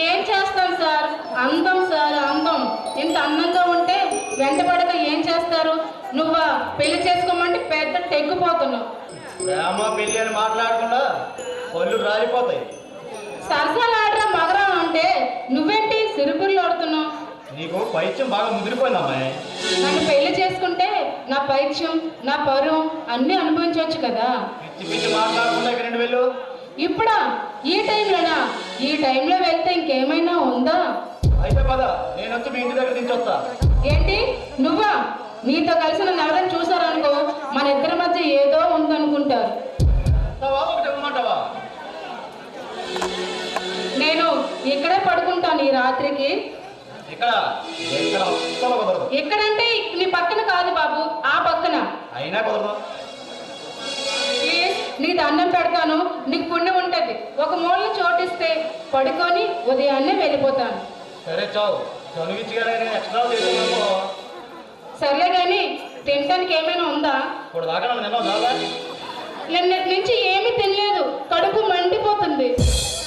ఏం చేస్తాం సార్, అందం సార్ అందం. ఇంత అందంగా ఉంటే వెంటబడక ఏం చేస్తారు? నువ్వా పెళ్లి చేసుకోమంటే పెద్ద తెగ్గిపోతున్నావు. ప్రేమ పెళ్లి అని మాట్లాడకుండా పళ్ళు రాలిపోతాయి. సరసాలాడరా మగరా అంటే నువ్వేంటి సిరుపుర్లు ఆడుతున్నావు? నీకు పైత్యం బాగా ముదిరిపోయింది అమ్మాయి. నన్ను పెళ్లి చేసుకుంటే నా పైత్యం నా పరువు అన్నీ అనుభవించవచ్చు కదా. పిచ్చి పిచ్చి మాట్లాడకుండా ఇక్కడ వెళ్ళు. ఇప్పుడా? ఈ టైంలోనా? ఈ టైంలో వెళ్తే ఇంకేమైనా ఉందా? అయితే పద, నేను వచ్చి మీ ఇంటి దగ్గర దించొస్తా. ఏంటి నువ్వా? నీతో కలిసి నన్ను ఎవరైనా చూసారనుకో మన ఇద్దరి మధ్య ఏదో ఉందనుకుంటారు. ఒకటి ఇవ్వమంటావా? నేను ఇక్కడే పడుకుంటాను ఈ రాత్రికి. ఇక్కడ ఎక్కడంటే నీ పక్కన కాదు బాబు, ఆ పక్కన. అయినా కుదరదు. నీ దండం పెడతాను, నీకు పుణ్యం ఉంటది. ఒక మూల చోటిస్తే పడుకొని ఉదయాన్నే వెళ్ళిపోతాను. సరే చావు, చనువిచ్చిగానే ఎక్స్ట్రా చేసాను. సర్లే గాని తినటానికి ఏమైనా ఉందా? ఇప్పుడు దాకా నన్ను నిన్న చాలా నిన్నటి నుంచి ఏమీ తినలేదు, కడుపు మండిపోతుంది.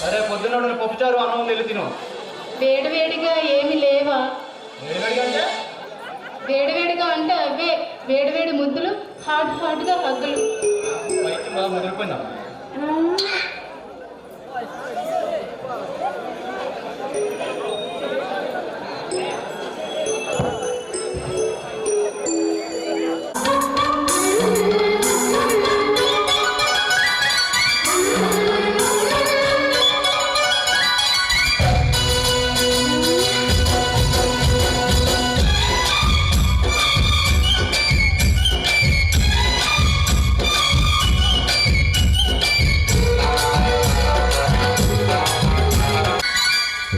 సరే పొద్దున్న పప్పుచారు అన్నం వెళ్ళి తిను. వేడివేడిగా ఏమి లేవా? వేడివేడిగా అంటే వేడివేడిగా అంటే అవే వేడివేడి ముద్దులు, హాట్గా హగ్గులు. బాగా ముదిరిపోయిందా?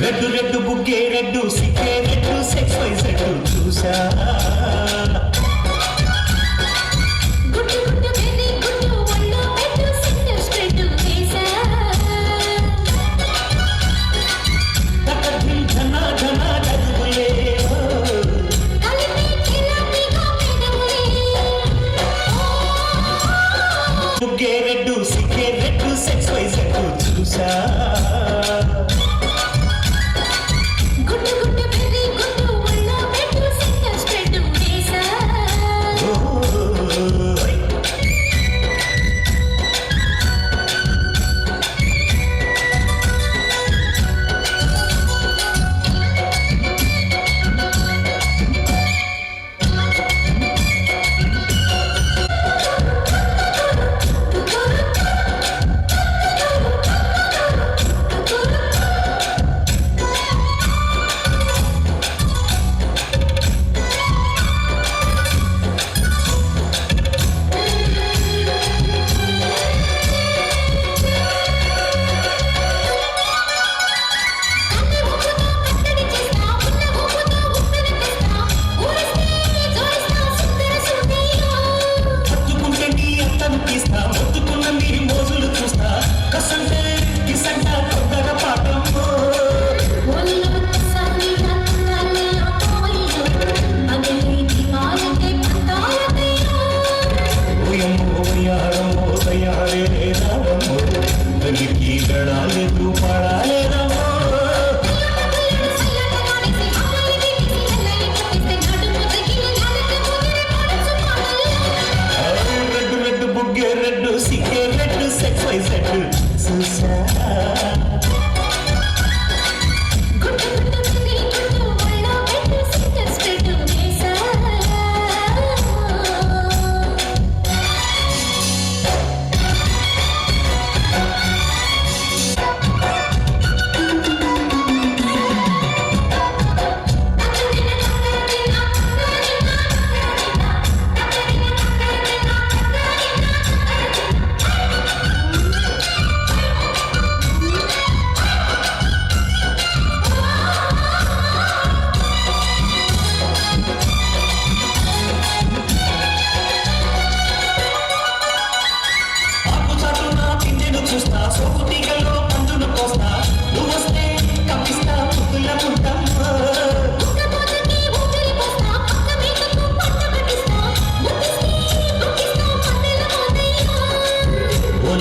రెడ్డు రెడ్డు బుగ్గే రెడ్డు సిక్కే రెడ్డు సెక్స్ వై సెడ్డు చూసా. బుగ్గే రెడ్డు సిక్కే రెడ్డు సెక్స్ వై సెడ్డు చూసా.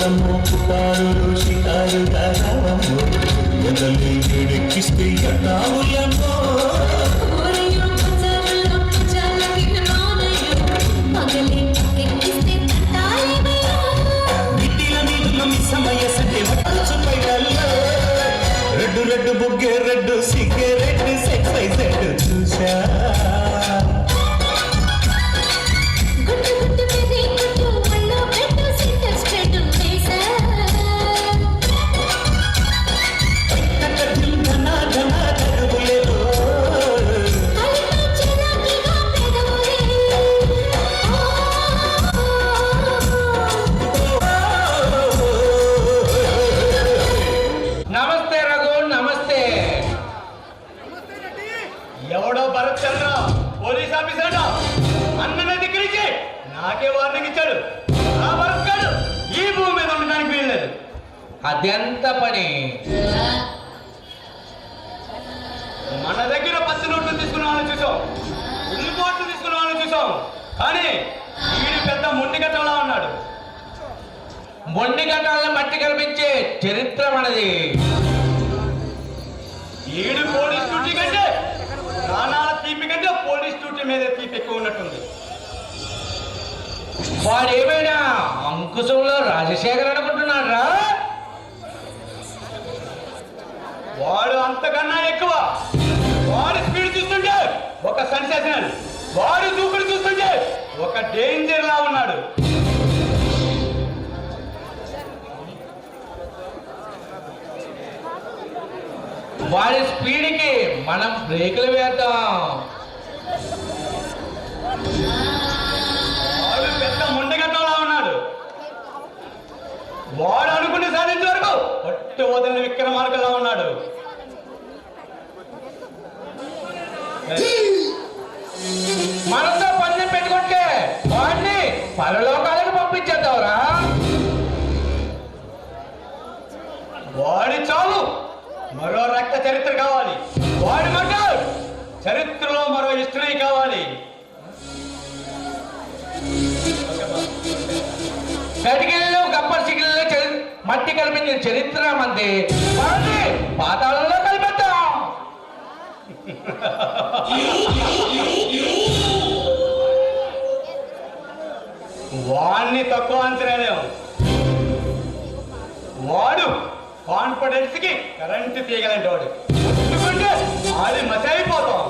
కోళ్ళము పుటారులు షికారుగా రావము ఎదలి వేడెక్కిస్తే ఎన్నావులమ్మో మిట్టిల మీద సమయ సంటే వట్టచ్చు పైడల్లో రెడ్డు రెడ్డు బుగ్గే రెడ్డు సిగ్గే రెడ్డు సెక్సైజెడ్ చూసా నమస్తే రఘు నమస్తే. ఎవడో భరత్ చంద్ర పోలీస్ ఆఫీసర్ అన్నని ధిక్కరించి నాకే వార్నింగ్ ఇచ్చాడు. ఆ భరత్ గారు ఈ భూమి మీద ఉండడానికి వీల్లేదు. అదెంత పని? మన దగ్గర 10 నోట్లు తీసుకున్న వాళ్ళని చూసాం, ఫుల్ కోట్లు తీసుకున్న వాళ్ళని చూసాం, కానీ వీడు పెద్ద మొండి గట్టంలా ఉన్నాడు. మొండి గట్టాలను మట్టి కల్పించే చరిత్ర మనది. ఈడు పోలీస్ డ్యూటీ కంటే ప్రాణాల తీపి కంటే పోలీస్ డ్యూటీ మీద తీపి ఎక్కువ ఉన్నట్టుంది. వాడేమైనా అంకుశంలో రాజశేఖర్ అనుకుంటున్నారా? వాడు అంతకన్నా ఎక్కువ. వాడు స్పీడ్ చూస్తుంటే ఒక సెన్సేషనల్, వాడు దూకుడు చూస్తుంటే ఒక డేంజర్ లా ఉన్నాడు. వాడి స్పీడ్కి మనం బ్రేకులు వేద్దాం. వాడు పెద్ద ముండగట్టంలా ఉన్నాడు. వాడు అనుకుని సాధించే వరకు పట్టు వదిలిన విక్రమార్కలా ఉన్నాడు. మనతో పందెం పెట్టుకుంటే వాడిని పరలోకాలకు పంపించేద్దావురా. వాడి చావు మరో రక్త చరిత్ర కావాలి. వాడి మాట చరిత్రలో మరో హిస్టరీ కావాలి. కటికల్లో గబ్బర్ సిగిల్లో మట్టి కల్పించిన చరిత్ర మంది. వాడిని పాతాళంలో కలిపేద్దాం. వాడిని తక్కువ అంచనాలేము. వాడు కాన్ఫిడెన్స్ కి కరెంటు తీయగలంటే వాడు ముట్టుకుంటే అది మసైపోతాం.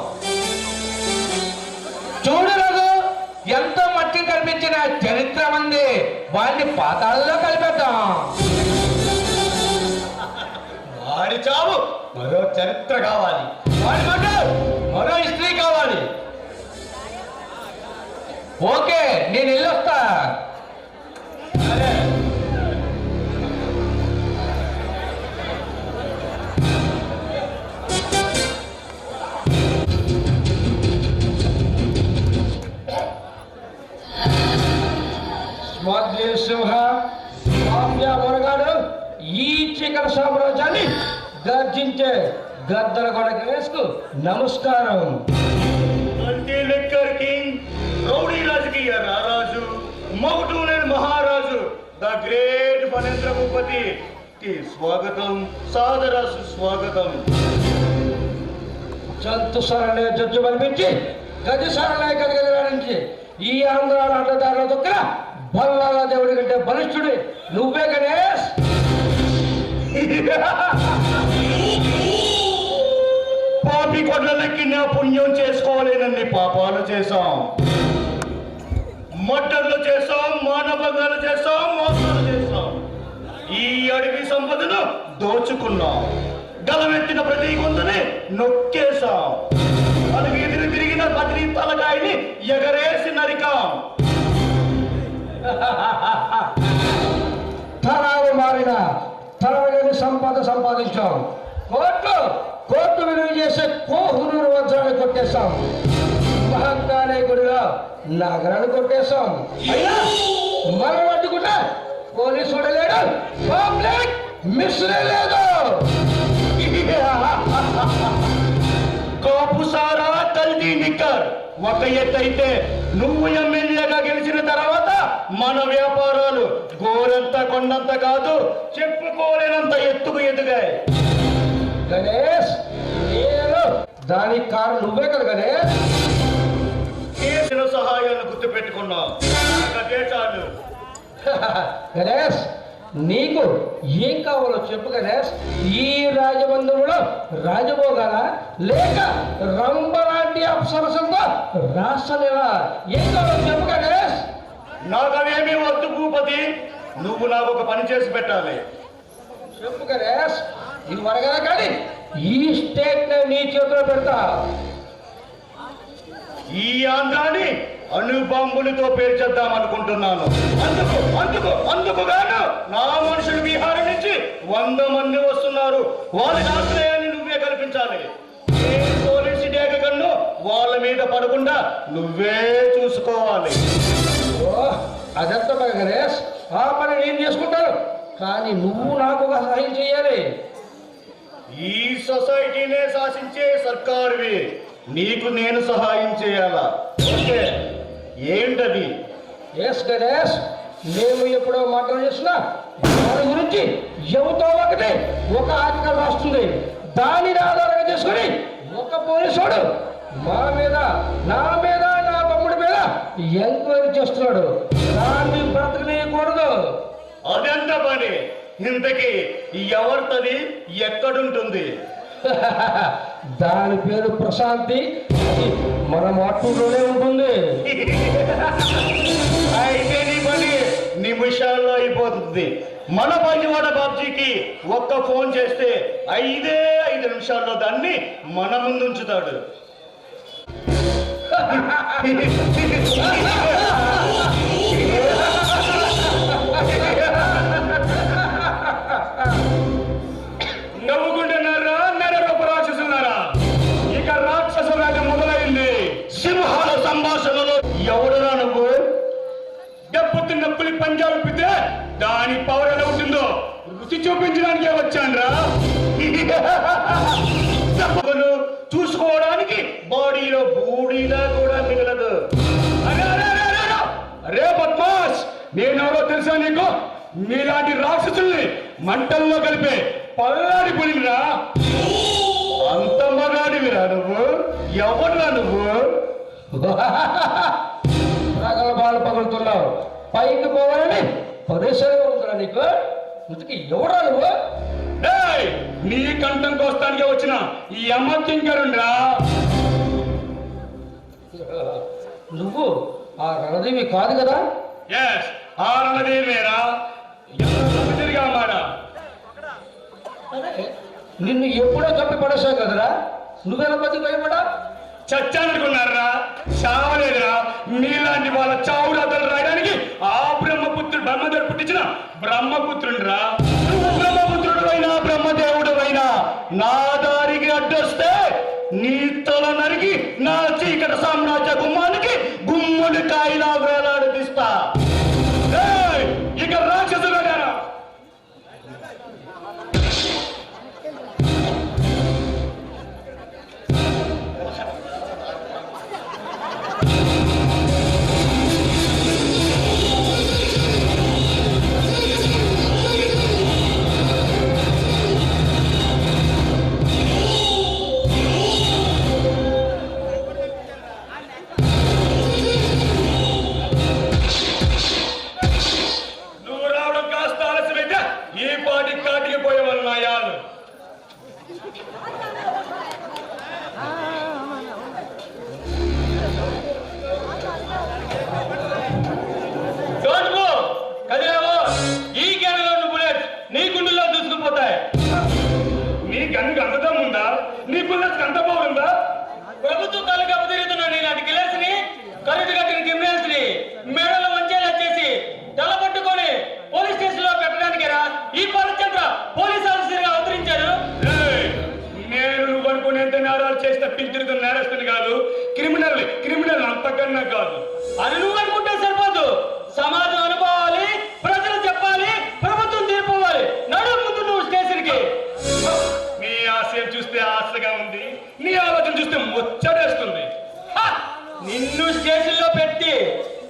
చూడు రఘు, ఎంతో మట్టి కల్పించిన చరిత్ర మంది. వాడిని పాతాళంలో కలిపేద్దాం. వాడి చావు మరో చరిత్ర కావాలి. వాడి మాట మరో హిస్టరీ కావాలి. ఓకే, నేను వెళ్ళొస్తా. సరే. స్మగ్లింగ్ సింహ మాఫియా మొరగాడు ఈ చికెన్ సామ్రాజ్యాన్ని గర్జించే గద్దల కొడకేసుకు నమస్కారం. అంటే లెక్కర్ కింగ్, రౌడీ రాజకీయ రారాజు, మగుటూలేని మహారాజు ద గ్రేట్ ఫణేంద్ర భూపతి కి స్వాగతం, సాదర సుస్వాగతం. జంతు సరళే జడ్జి పంపించి గది సరళే గదిగదిరాడించి ఈ ఆంధ్ర అడ్డదారుల దొక్కల బల్లాల దేవుడి కంటే బలిష్ఠుడి నువ్వే గణేష్. పాపి కొడ్లకి నా పుణ్యం చేసుకోలేనన్ని పాపాలు చేశాం. మర్డర్లు చేశాం, మానభంగాలు చేశాం, మోసాలు చేశాం. ఈ అడవి సంపదను దోచుకున్నాం. గలమెత్తిన ప్రతి గొంతుని నొక్కేశాం. అది వీధిని తిరిగిన బదిలీ తలకాయని ఎగరేసి నరికాం. తరాలు మారిన తరగని సంపద సంపాదించాం. కోర్టు విలువ చేసే కోహునూరు వజ్రాన్ని కొట్టేశాం. మహంకాళి గుడిలో నగరాన్ని కొట్టేశాం. అయ్యా మనం అడ్డుకుంటే పోలీసు లేడు, పబ్లిక్ మిస్రే లేదు. కాపు సారా కల్తీ నిక్కర్ ఒక ఎత్తు అయితే, నువ్వు ఎమ్మెల్యేగా గెలిచిన తర్వాత మన వ్యాపారాలు గోరంత కొండంత కాదు, చెప్పుకోలేనంత ఎత్తుకు ఎదిగాయి. గణేష్, నేను దానికి కారణం నువ్వే కదా గణేష్. చేసిన సహాయాన్ని గుర్తు పెట్టుకున్నా, నాకదే చాలు. గణేష్, నీకు ఏం కావాలో చెప్పు గణేష్. ఈ రాజబంధువులో రాజభోగాల లేక రంభ లాంటి అప్సరసంతో రాష్ట్రలేలా ఏం కావాలో చెప్పు గణేష్. నాకవేమీ వద్దు భూపతి, నువ్వు నాకు ఒక పని చేసి పెట్టాలి. చెప్పు గణేష్, ఇది వరగా కానీ ఈ స్టేట్ నీ చేతిలో పెడతా. ఈ ఆంధ్రాన్ని అణుబాంబులతో పేర్చేద్దాం అనుకుంటున్నాను. అందుకు గాను నా మనుషులు బీహార్ నుంచి 100 మంది వస్తున్నారు. వాళ్ళ ఆశ్రయాన్ని నువ్వే కల్పించాలి. ఏ పోలీసు డేగ కన్ను వాళ్ళ మీద పడకుండా నువ్వే చూసుకోవాలి. ఓ, అదంతా బాగా గణేష్, ఆ పని నేను చేసుకుంటాను. కానీ నువ్వు నాకు ఒక సహాయం చేయాలి. ఈ సొసైటీనే శాసించే సర్కారువి, నీకు నేను సహాయం చేయాలా? ఓకే, ఏంటది? ఎస్ గణేష్, మేము ఎప్పుడో మాటలు చేస్తున్నా దాని గురించి ఎవతో ఒకటి ఒక ఆర్టికల్ రాస్తుంది. దానిని ఆధారంగా చేసుకుని ఒక పోలీసుడు మా మీద, నా మీద, నా తమ్ముడి మీద ఎంక్వైరీ చేస్తున్నాడు. దాన్ని బ్రతకనేయకూడదు. అదెంత పని? ఇంతకీ ఎవరితది, ఎక్కడుంటుంది? దాని పేరు ప్రశాంతి, అది మన మాటూరులోనే ఉంటుంది. అయితే నీ పని నిమిషాల్లో అయిపోతుంది. మన పనివాడ బాబ్జీకి ఒక్క ఫోన్ చేస్తే 5 నిమిషాల్లో దాన్ని మన ముందు ఉంచుతాడు. నవ్వుకుంటున్నారా నరరూప రాక్షసులారా? ఇక రాక్షస రాజ్యం మొదలైంది. సింహాల సంభాషణలో ఎవడురా నువ్వు? దెబ్బతున్న పులి పంజాబ్ పితే దాని పవర్ ఎలా ఉంటుందో రుచి చూపించడానికే వచ్చాన్రా. దెబ్బలు చూసుకోవడానికి బాడీలో బూడీలా కూడా మిగలదు. అరే బద్మాష్, నేనెవరో తెలుసా నీకు? మీలాంటి రాక్షసుల్ని మంటల్లో కలిపే పల్లాడి పులిరా. అంత మగాడివిరా నువ్వు? ఎవరురా నువ్వు? ప్రగల్భాలు పగులుతున్నావు. పైకి పోవాలని పరిశ్రమ ఉందిరా నీకు. ఇంతకీ ఎవరా నువ్వు? ఏయ్, నీ కంఠం కోస్తానికి వచ్చిన ఈ అమ్మ కింకరుండ్రా. నువ్వు ఆ రణదేవి కాదు కదా? ఎస్, ఆ రణదేవేరా. తిరిగా మాడా. నిన్ను ఎప్పుడో చంపి పడేసావు కదరా, నువ్వెలా బతికి భయపడా? చచ్చానుకున్నారా? చావలేదురా. మీలాంటి వాళ్ళ చావు రాతలు రాయడానికి ఆ బ్రహ్మదేవుడు పుట్టించిన బ్రహ్మపుత్రుడురా. నువ్వు బ్రహ్మపుత్రుడు అయినా బ్రహ్మదేవుడు అయినా నా దారికి అడ్డొస్తే నీ తల నరికి నా చీకటి సామ్రాజ్య గుమ్మానికి గుమ్మడి కాయిలా వేలాడదీస్తా. ఇక రాక్షసులు క్రిమినల్ అంతకన్నా కాదు అని నువ్వు అనుకుంటే సరిపోదు. సమాజం అనుకోవాలి, ప్రజలు చెప్పాలి, ప్రభుత్వం తీర్పోవాలి. నడు ముందు నువ్వు స్టేషన్కి. నీ ఆశయం చూస్తే ఆశగా ఉంది, నీ ఆలోచన చూస్తే ముచ్చటేస్తుంది. నిన్ను స్టేషన్ లో పెట్టి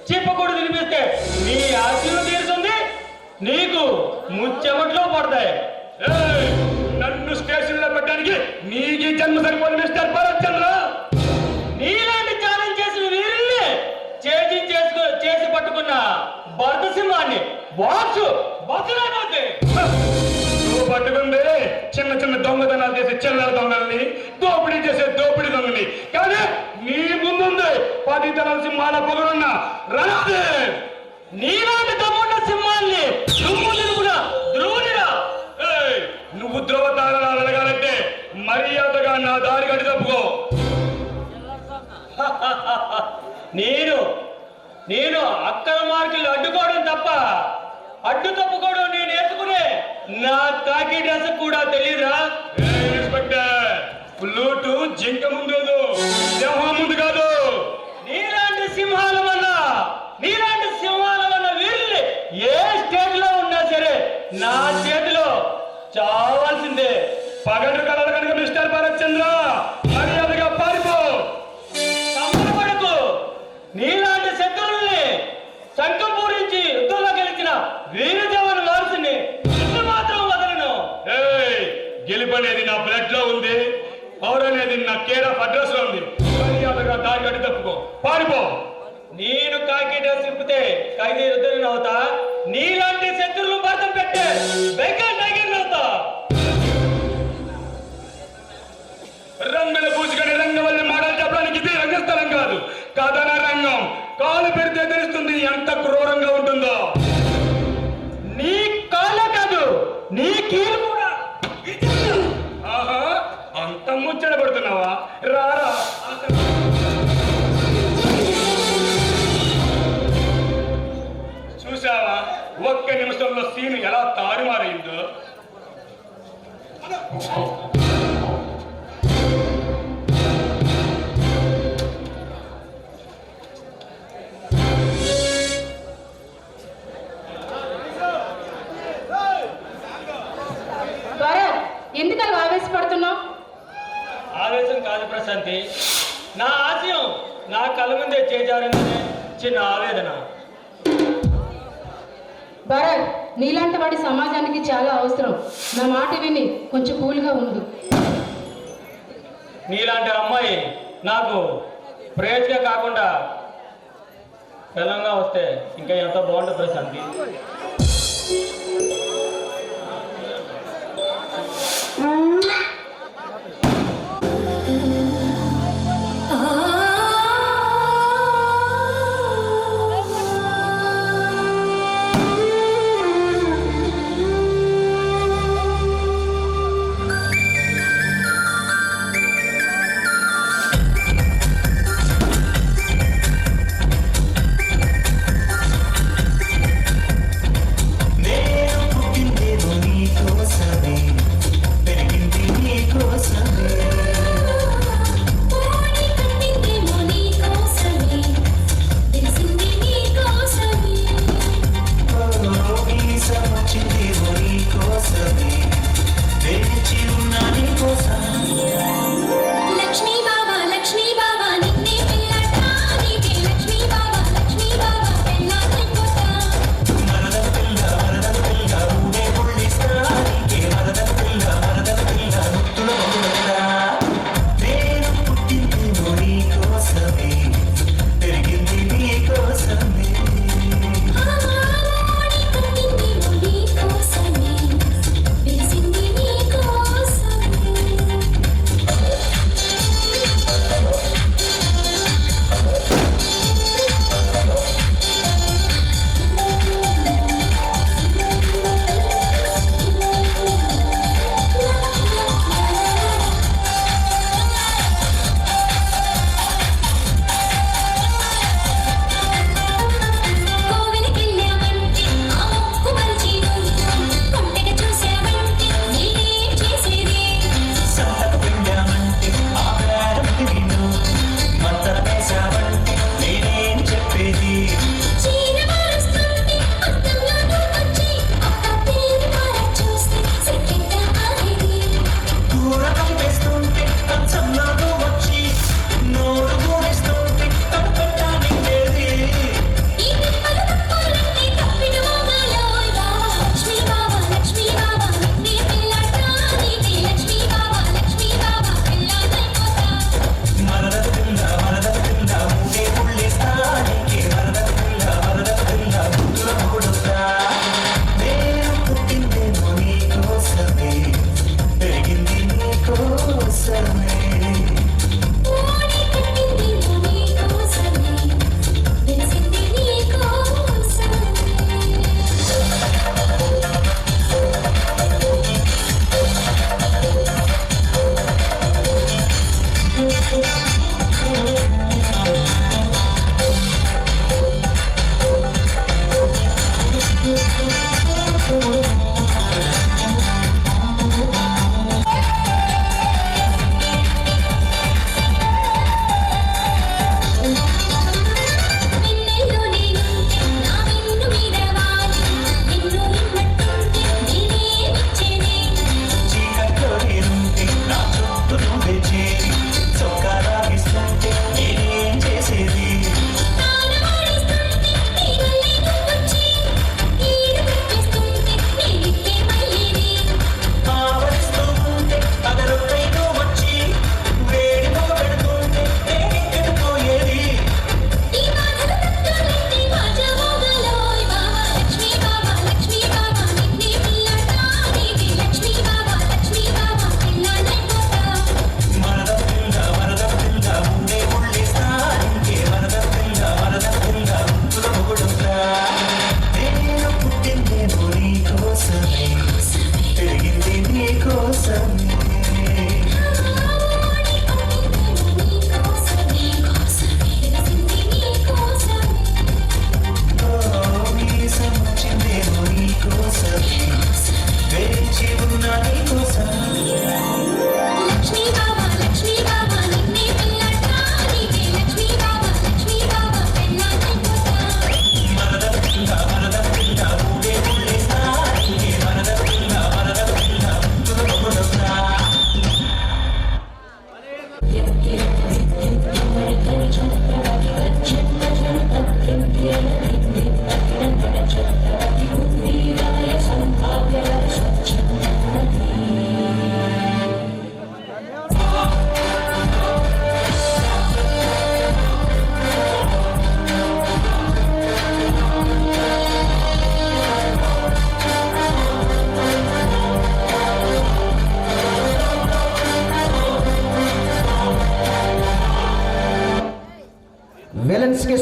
చిప్పకూడు తినిపిస్తే నీ ఆశయం తీరుతుంది, ముచ్చెమట్లో పడతాయి. ఏయ్, నన్ను స్టేషన్ లో పెట్టడానికి నీకు ఈ జన్మ సరిపోదు మిస్టర్ భరత్ చంద్ర. నీలాంటి ఛాలెంజ్ చేసిన వీరుల్ని చేసి పట్టుకున్న భరత సింహాన్ని బాక్సు బతులైపోతే నువ్వు పట్టుకుంది చిన్న చిన్న దొంగతనాలు చేసే చిల్లర దొంగల్ని, దోపిడీ చేసే దోపిడీ దొంగని. కానీ నీ ముందుంది 10 తరాల సింహాల పొగరున్న రణదేవ్. నీలాంటి తమ్మున్న సింహాన్ని ధ్రువునిరా. ఏయ్, నువ్వు ధ్రువతారాలు అడగాలంటే మర్యాదగా నా దారి గడి తప్పుకో. నేను అక్కల మార్కులు అడ్డుకోవడం తప్ప అడ్డు తప్పుకోవడం నేను నేర్చుకునే నా కాకి డ్రెస్ కూడా తెలియదురా. ఏయ్, ఇన్స్పెక్టర్, ఫ్లూటు జింక ముందు లేదు, సింహం ముందు కాదు. నీలాంటి సింహాల వల్ల వీళ్ళని ఏ స్టేట్ లో ఉన్నా సరే నా చేతిలో చావాల్సిందే. పగడు కలలు కనుక మిస్టర్ భరత్ చంద్ర, మర్యాదగా పారిపో. సంబరపడకు. నీలాంటి శత్రువుల్ని శంఖం పూరించి యుద్ధంలో గెలిచిన వీరజవాన్ వారసుని ఇల్లు మాత్రం వదలను. ఏయ్, గెలుపనేది నా బ్లడ్ లో ఉంది, పవర్ అనేది నా కేర్ ఆఫ్ అడ్రస్ లో ఉంది. మర్యాదగా దారి గడి తప్పుకో, పారిపో. నేను కాకి డ్రెస్ ఇప్పితే ఖైదీ యుద్ధం అవుతా. నీలాంటి శత్రువులు భర్తం పెట్టే బెంగాల్ టైగర్ అవుతా. రంగుల పూసుకొని రంగవల్లి మాటలు చెప్పడానికి ఇది రంగస్థలం కాదు, కథన రంగం. కాలు పెడితే తెలుస్తుంది ఎంత క్రూరంగా ఉంటుందో. నీ కాళ్ళే కాదు, నీ కీలు కూడా. ఆహా, అంత ముచ్చట పడుతున్నావా? రారా. చూసావా ఒక్క నిమిషంలో సీను ఎలా తారుమారైందో. భరత్, ఎందుకు అలా ఆవేశపడుతున్నావు? ఆవేశం కాదు ప్రశాంతి, నా ఆశయం నా కళ్ళ ముందే చేజారిందనే చిన్న ఆవేదన. భరత్, నీలాంటి వాడి సమాజానికి చాలా అవసరం. నా మాట విని కొంచెం కూల్గా ఉండు. నీలాంటి అమ్మాయి నాకు ప్రేయస్గా కాకుండా పిల్లంగా వస్తే ఇంకా ఎంతో బాగుంటుంది ప్రశాంతి. నే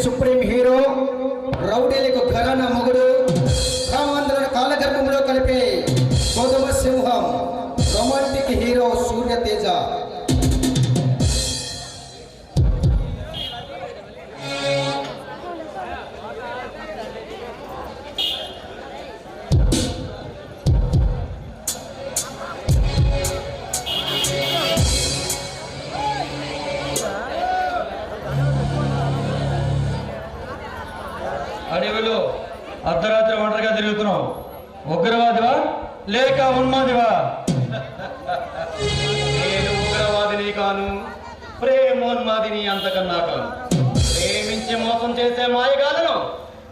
సుప్రీం హీరో, రౌడీలకు ఘరానా మొగుడు, కామంతులను కాలగర్భంలో కలిపే గౌతమ సింహం, రొమాంటిక్ హీరో సూర్యతేజ. అడవిలో అర్ధరాత్రి ఒంటరిగా తిరుగుతున్నావు. ఉగ్రవాదివా లేక ఉన్మాదివా? నేను ఉగ్రవాదిని కాను, ప్రేమోన్మాదిని అంతకన్నా కాను. ప్రేమించి మోసం చేసే మాయగాలను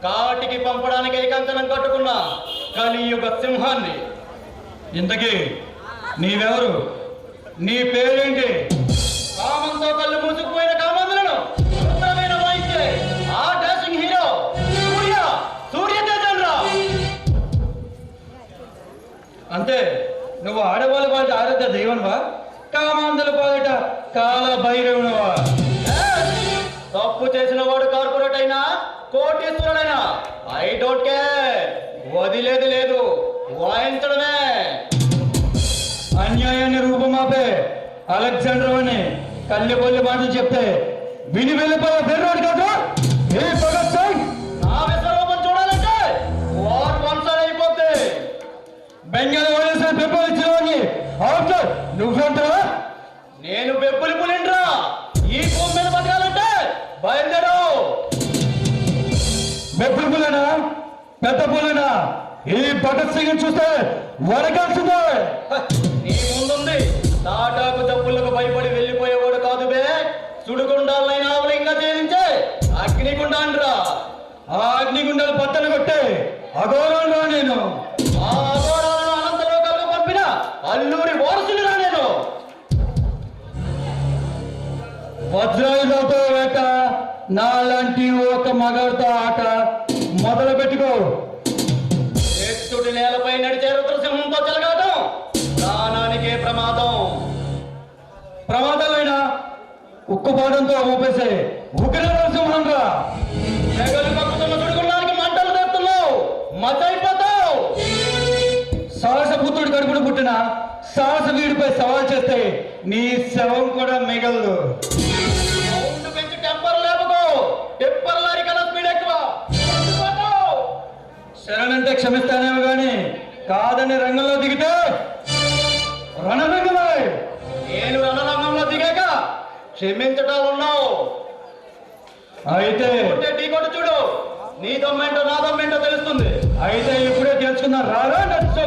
కాటికి పంపడానికి కంకణం కట్టుకున్నా కలియుగ సింహాన్ని. ఇంతకీ నీవెవరు? నీ పేరేంటి? కామంతో కళ్ళు మూసుకుపోయిన కామంతులను రుద్రమైన వాయించే ఆ డాషింగ్ హీరో సూర్యతేజరా. అంతే, నువ్వు ఆడవాళ్ళ పాలిట ఆరాధ్య దైవనువా, కామాంధుల పాలిట కాల భైరవునువా? తప్పు చేసిన వాడు కార్పొరేట్ అయినా కోటీశ్వరుడైనా ఐ డోంట్ కేర్, వదిలేది లేదు, వాయించడమే. అన్యాయాన్ని రూపమాపే అలెగ్జాండర్ అని కళ్ళిపొల్లి మాటలు చెప్తే విని వెళ్ళిపోయే బెర్రోడు కాదు ఏ భగత్ సింగ్. నా విశ్వరూపం చూడాలంటే వార్ వన్ సైడ్ అయిపోతే. బెంగాల్ ఓడేసిన పెప్పలు ఇచ్చినవని అవుతారు నువ్వేంటరా? నేను బెప్పులి పులిండ్రా. ఈ భూమి మీద బతకాలంటే బయలుదేరు. బెప్పులు పులేనా పెద్ద పులేనా? ఈ భగత్ సింగ్ చూస్తే వరకాల్సిందే. నీ ముందుంది తాటాకు తప్పులకు భయపడి వెళ్ళిపోయేవాడు కాదు బే, సుడుగుండాలైనా ఆవలింగా ఛేదించే అగ్నిగుండాన్రా. ఆ అగ్నిగుండాలు బద్దలు కొట్టే అఘోరంగా నేను. ఆ అఘోరాలను అనంత లోకాలకు పంపిన అల్లూరి వారసునిరా నేను. వజ్రాయుధంతో వేట నాలాంటి ఒక మగాడితో ఆట మొదలు పెట్టుకో. ఎత్తుడి నేలపై నడిచే రుద్రసింహంతో చెలగాటం ప్రాణానికే ప్రమాదం. ప్రమాదాలైనా ఉక్కుపాదంతో ఊపేసే ఉగ్ర నరసింహం రా. తెగలు కక్కుతున్న సుడిగుండానికి మంటలు తెస్తున్నావు, మచ్చైపోతావు. సాహసపుత్రుడి కడుపును పుట్టిన సాహస వీడిపై సవాల్ చేస్తే నీ శవం కూడా మిగలదు. సౌండ్ పెంచి టెంపర్ లేపుకో, టెంపర్ లారీ కన్నా స్పీడ్ ఎక్కువ. పడిపోతావు. శరణంటే క్షమిస్తానేమో గాని కాదని రంగంలో దిగితే రణరంగమై. నేను రణరంగంలో దిగాక క్షమించటాలున్నావు. అయితే టీ కొట్టు చూడు, నీ దమ్మేంటో నా దమ్మేంటో తెలుస్తుంది. అయితే ఇప్పుడే తెలుసుకున్నా రారా నచ్చ.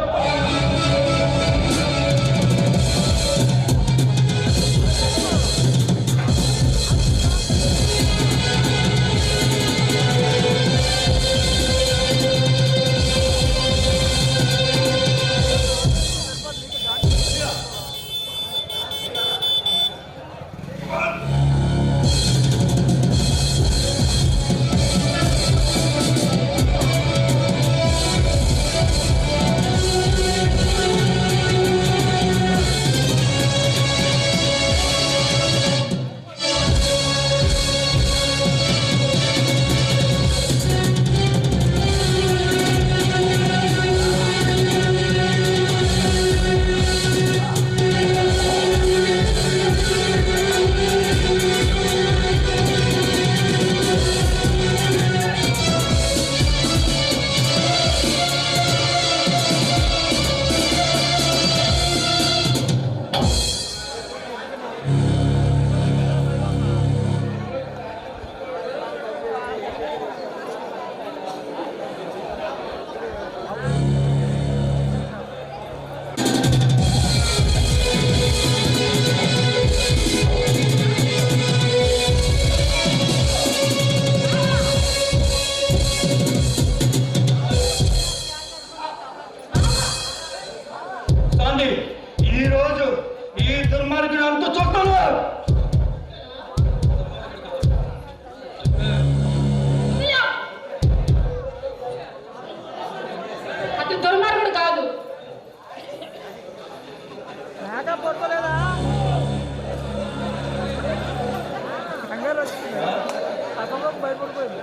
బయటపడిపోయింది.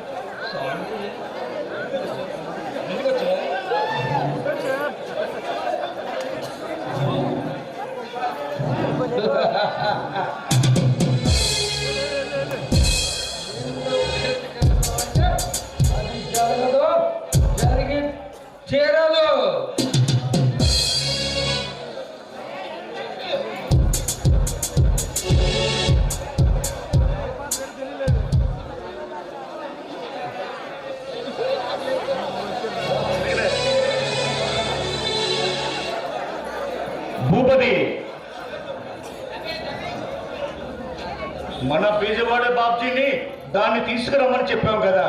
అది జరగదు, జరిగి చేరదు. భూపతి, మన బీజవాడ బాబ్జీని దాన్ని తీసుకురమ్మని చెప్పాం కదా,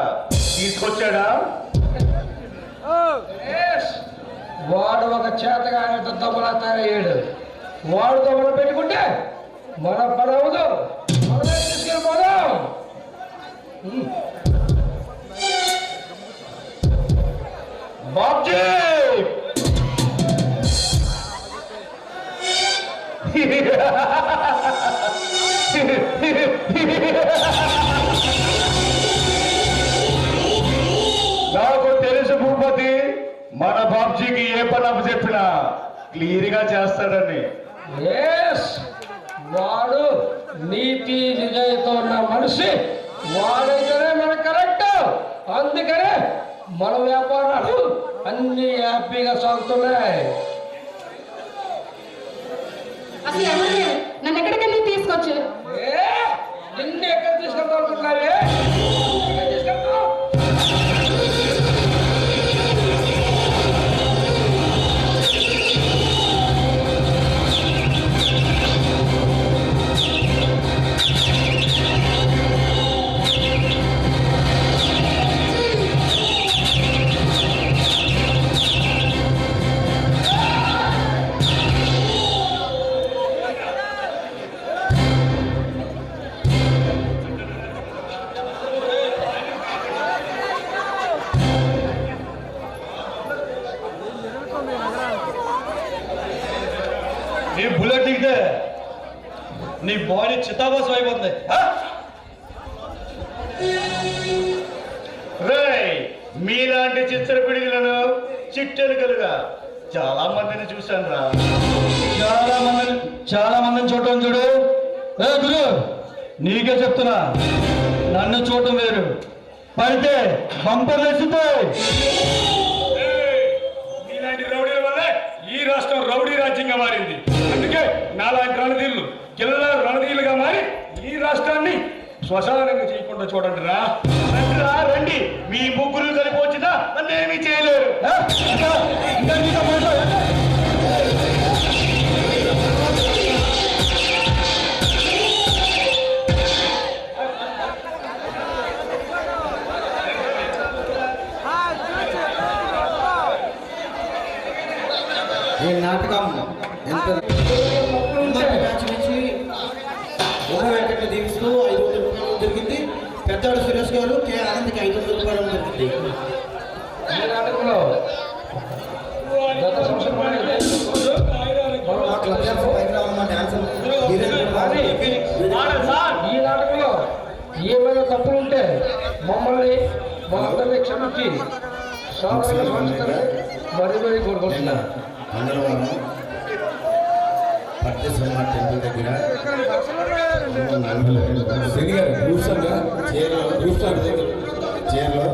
తీసుకొచ్చాడా? ఎస్, వాడు ఒక చేతగానే దొంగలా తయారయ్యాడు. వాడుతో మనం పెట్టుకుంటే మన పని అవ్వదు. మనమే తీసుకెళ్ళిపోదాం. బాబ్జీ! నాకు తెలుసు భూపతి, మన బాబ్జీకి ఏ పని అప్పు చెప్పినా క్లియర్ గా చేస్తాడని. ఎస్, వాడు నీతి నిజాయితీ ఉన్న మనిషి. వాడైతేనే మనకు కరెక్ట్. అందుకనే మన వ్యాపారాలు అన్ని హ్యాపీగా సాగుతున్నాయి. అసలు ఎవరు లేరు. నన్ను ఎక్కడికెళ్ళి తీసుకొచ్చు? నిన్ను ఎక్కడ తీసుకెళ్తా అనుకుంటున్నావే? ఎక్కడ తీసుకెళ్తావు? నీ బుల్లెట్ దిగితే నీ బాడీ చిత్తాభాసం అయిపోతుంది. రేయ్, మీలాంటి చిత్ర పిడుగులను చిట్టెలుకలుగా చాలా మందిని చూశాను రా. చాలా మందిని చూడటం చూడు. ఏ గురు, నీకే చెప్తున్నా, నన్ను చూడటం వేరు. పడితే బంపర్ వేసిపోయి. ఇలాంటి రౌడీల వల్లే ఈ రాష్ట్రం రౌడీ రాజ్యంగా మారింది. అందుకే నాలాంటి రణధీరులు జిల్లా రణధీరులుగా మారి ఈ రాష్ట్రాన్ని శ్మశానంగా చేయకుండా చూడండి రా. రండి, మీ ముగ్గురు కలిపి వచ్చినా నన్నేమీ చేయలేరు. ఈ నాటకం ఎంత మొదటి బ్యాచ్ నుంచి ఉమ వెంకటని దీవిస్తూ 500 రూపాయలు జరిగింది. పెద్దాడు సురేష్ గారు కె ఆనంద్కి 500 రూపాయలు జరిగింది. ఈ నాటకంలో గత సంవత్సరం మా క్లబ్ ఆఫ్ హైదరాబాద్ మా డాన్సర్ ఈ నాటకంలో ఏమైనా తప్పులు ఉంటే మమ్మల్ని మనందరినీ క్షమించి సాధారణ సంస్థలు మరీ కోరుకుంటున్నాను. మంగళవారం పట్టేశ్వర టెంపుల్ దగ్గర చీరలో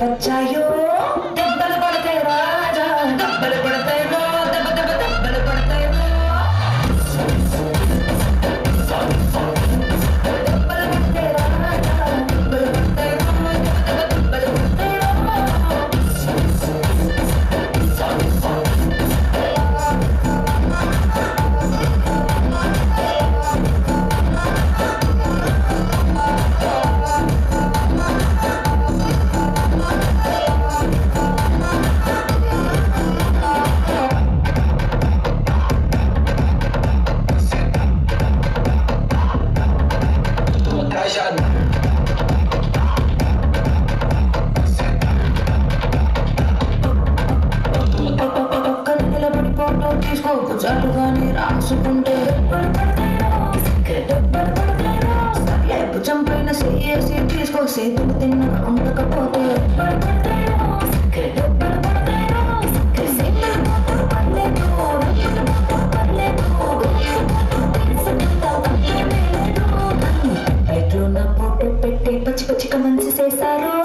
వచ్చాయో దెబ్బలు పడతాయి రాజా దెబ్బలు పడతాయి దెబ్బలు పడతాయి చాటుగానే రాసుకుంటే భుజం పైన చేసి తీసుకో సేతులు తిన్నగా ఉండకపోతే ఎట్లున్న పోటు పెట్టి పచ్చి పచ్చిక మంచి చేశారు